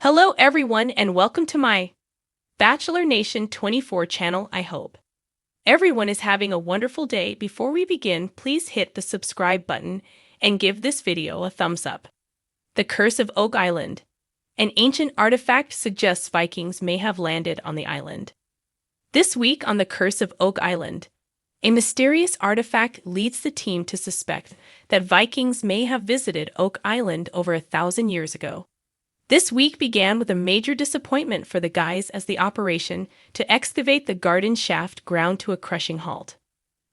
Hello everyone and welcome to my Bachelor Nation 24 channel. I hope everyone is having a wonderful day. Before we begin, please hit the subscribe button and give this video a thumbs up. The Curse of Oak Island. An ancient artifact suggests Vikings may have landed on the island. This week on The Curse of Oak Island, a mysterious artifact leads the team to suspect that Vikings may have visited Oak Island over 1,000 years ago. This week began with a major disappointment for the guys as the operation to excavate the garden shaft ground to a crushing halt.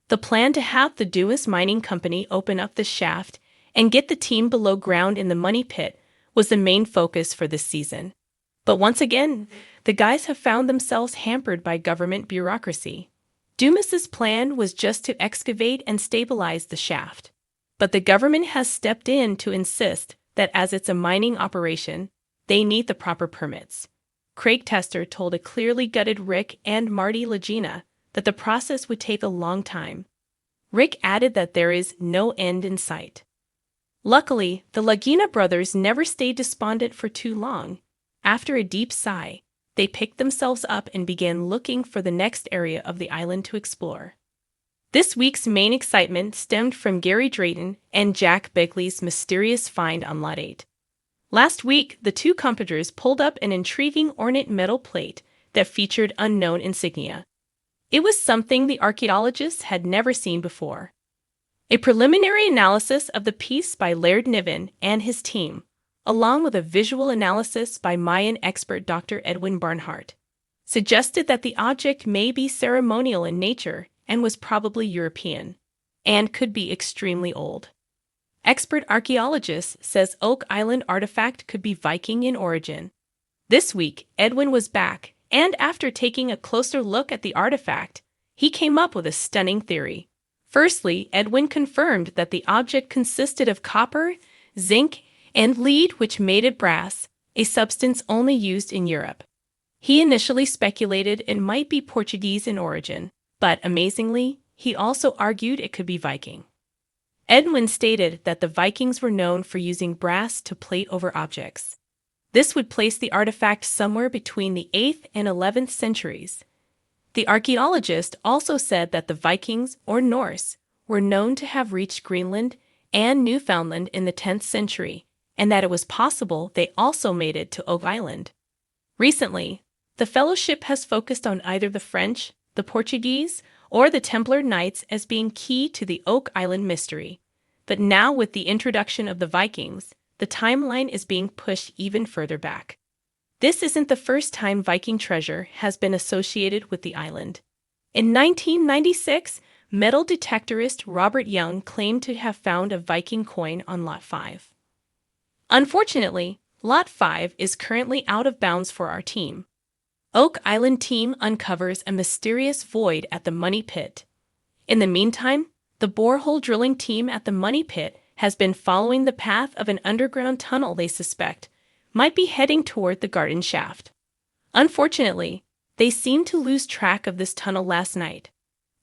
The plan to have the Dumas Mining Company open up the shaft and get the team below ground in the money pit was the main focus for this season. But once again, the guys have found themselves hampered by government bureaucracy. Dumas's plan was just to excavate and stabilize the shaft. But the government has stepped in to insist that as it's a mining operation, they need the proper permits. Craig Tester told a clearly gutted Rick and Marty Lagina that the process would take a long time. Rick added that there is no end in sight. Luckily, the Lagina brothers never stayed despondent for too long. After a deep sigh, they picked themselves up and began looking for the next area of the island to explore. This week's main excitement stemmed from Gary Drayton and Jack Begley's mysterious find on Lot 8. Last week, the two competitors pulled up an intriguing ornate metal plate that featured unknown insignia. It was something the archaeologists had never seen before. A preliminary analysis of the piece by Laird Niven and his team, along with a visual analysis by Mayan expert Dr. Edwin Barnhart, suggested that the object may be ceremonial in nature and was probably European, and could be extremely old. Expert archaeologist says Oak Island artifact could be Viking in origin. This week, Edwin was back, and after taking a closer look at the artifact, he came up with a stunning theory. Firstly, Edwin confirmed that the object consisted of copper, zinc, and lead, which made it brass, a substance only used in Europe. He initially speculated it might be Portuguese in origin, but amazingly, he also argued it could be Viking. Edwin stated that the Vikings were known for using brass to plate over objects. This would place the artifact somewhere between the 8th and 11th centuries. The archaeologist also said that the Vikings, or Norse, were known to have reached Greenland and Newfoundland in the 10th century, and that it was possible they also made it to Oak Island. Recently, the Fellowship has focused on either the French, the Portuguese, or the Templar Knights as being key to the Oak Island mystery. But now with the introduction of the Vikings, the timeline is being pushed even further back. This isn't the first time Viking treasure has been associated with the island. In 1996, metal detectorist Robert Young claimed to have found a Viking coin on Lot 5. Unfortunately, Lot 5 is currently out of bounds for our team. Oak Island team uncovers a mysterious void at the money pit. In the meantime, the borehole drilling team at the money pit has been following the path of an underground tunnel they suspect might be heading toward the garden shaft. Unfortunately, they seemed to lose track of this tunnel last night,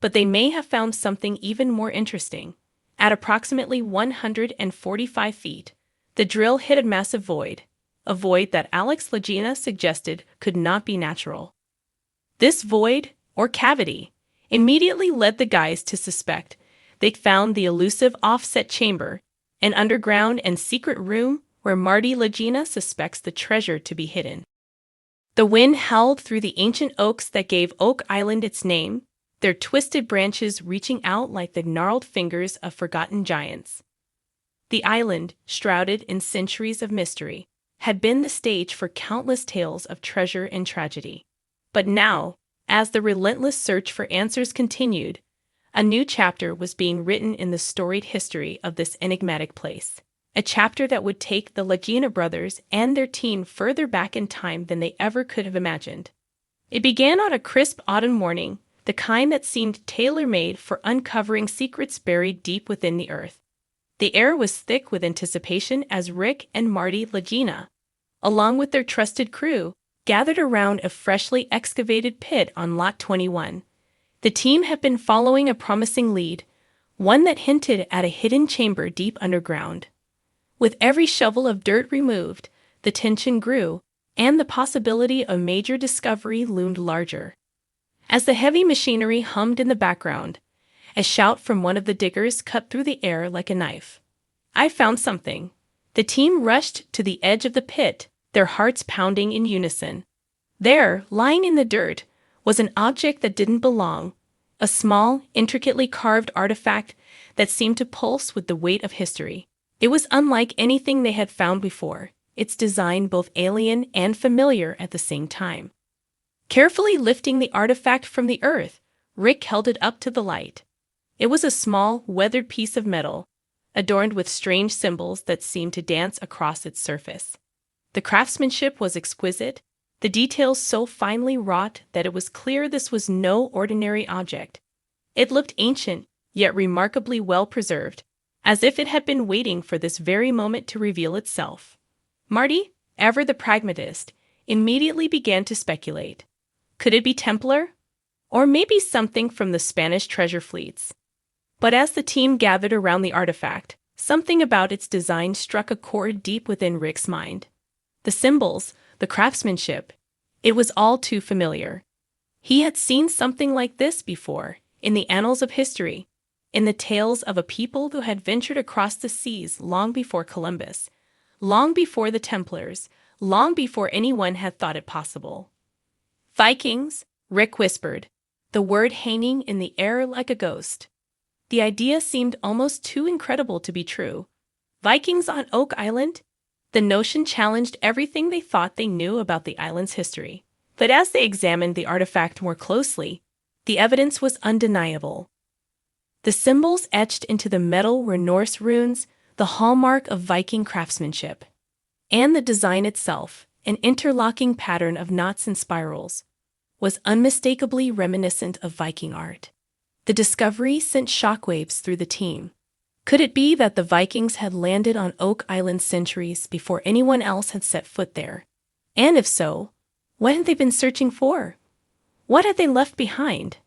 but they may have found something even more interesting. At approximately 145 feet, the drill hit a massive void. A void that Alex Lagina suggested could not be natural. This void, or cavity, immediately led the guys to suspect they'd found the elusive offset chamber, an underground and secret room where Marty Lagina suspects the treasure to be hidden. The wind howled through the ancient oaks that gave Oak Island its name, their twisted branches reaching out like the gnarled fingers of forgotten giants. The island, shrouded in centuries of mystery, had been the stage for countless tales of treasure and tragedy. But now, as the relentless search for answers continued, a new chapter was being written in the storied history of this enigmatic place. A chapter that would take the Lagina brothers and their team further back in time than they ever could have imagined. It began on a crisp autumn morning, the kind that seemed tailor-made for uncovering secrets buried deep within the earth. The air was thick with anticipation as Rick and Marty Lagina, along with their trusted crew, gathered around a freshly excavated pit on Lot 21. The team had been following a promising lead, one that hinted at a hidden chamber deep underground. With every shovel of dirt removed, the tension grew, and the possibility of major discovery loomed larger. As the heavy machinery hummed in the background, a shout from one of the diggers cut through the air like a knife. "I found something." The team rushed to the edge of the pit, their hearts pounding in unison. There, lying in the dirt, was an object that didn't belong, a small, intricately carved artifact that seemed to pulse with the weight of history. It was unlike anything they had found before, its design both alien and familiar at the same time. Carefully lifting the artifact from the earth, Rick held it up to the light. It was a small, weathered piece of metal, adorned with strange symbols that seemed to dance across its surface. The craftsmanship was exquisite, the details so finely wrought that it was clear this was no ordinary object. It looked ancient, yet remarkably well preserved, as if it had been waiting for this very moment to reveal itself. Marty, ever the pragmatist, immediately began to speculate. Could it be Templar? Or maybe something from the Spanish treasure fleets? But as the team gathered around the artifact, something about its design struck a chord deep within Rick's mind. The symbols, the craftsmanship, it was all too familiar. He had seen something like this before, in the annals of history, in the tales of a people who had ventured across the seas long before Columbus, long before the Templars, long before anyone had thought it possible. Vikings, Rick whispered, the word hanging in the air like a ghost. The idea seemed almost too incredible to be true. Vikings on Oak Island? The notion challenged everything they thought they knew about the island's history. But as they examined the artifact more closely, the evidence was undeniable. The symbols etched into the metal were Norse runes, the hallmark of Viking craftsmanship. And the design itself, an interlocking pattern of knots and spirals, was unmistakably reminiscent of Viking art. The discovery sent shockwaves through the team. Could it be that the Vikings had landed on Oak Island centuries before anyone else had set foot there? And if so, what had they been searching for? What had they left behind?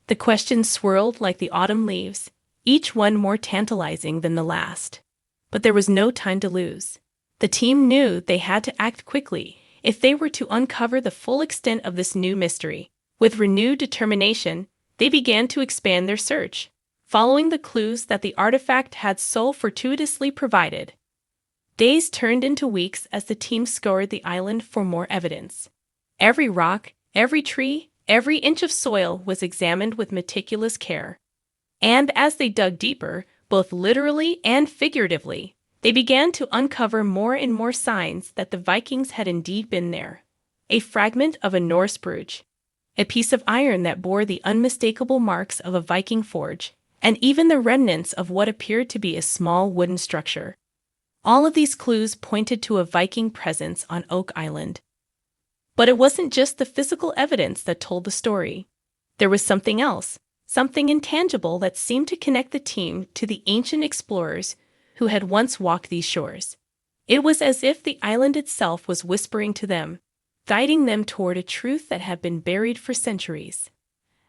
The questions swirled like the autumn leaves, each one more tantalizing than the last. But there was no time to lose. The team knew they had to act quickly if they were to uncover the full extent of this new mystery. With renewed determination, they began to expand their search, following the clues that the artifact had so fortuitously provided. Days turned into weeks as the team scoured the island for more evidence. Every rock, every tree, every inch of soil was examined with meticulous care. And as they dug deeper, both literally and figuratively, they began to uncover more and more signs that the Vikings had indeed been there. A fragment of a Norse brooch, a piece of iron that bore the unmistakable marks of a Viking forge, and even the remnants of what appeared to be a small wooden structure. All of these clues pointed to a Viking presence on Oak Island. But it wasn't just the physical evidence that told the story. There was something else, something intangible that seemed to connect the team to the ancient explorers who had once walked these shores. It was as if the island itself was whispering to them, guiding them toward a truth that had been buried for centuries.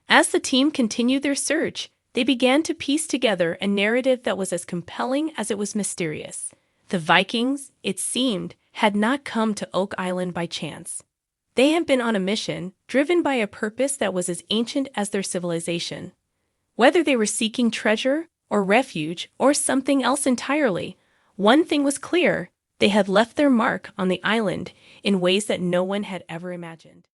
As the team continued their search, they began to piece together a narrative that was as compelling as it was mysterious. The Vikings, it seemed, had not come to Oak Island by chance. They had been on a mission, driven by a purpose that was as ancient as their civilization. Whether they were seeking treasure, or refuge, or something else entirely, one thing was clear: they had left their mark on the island in ways that no one had ever imagined.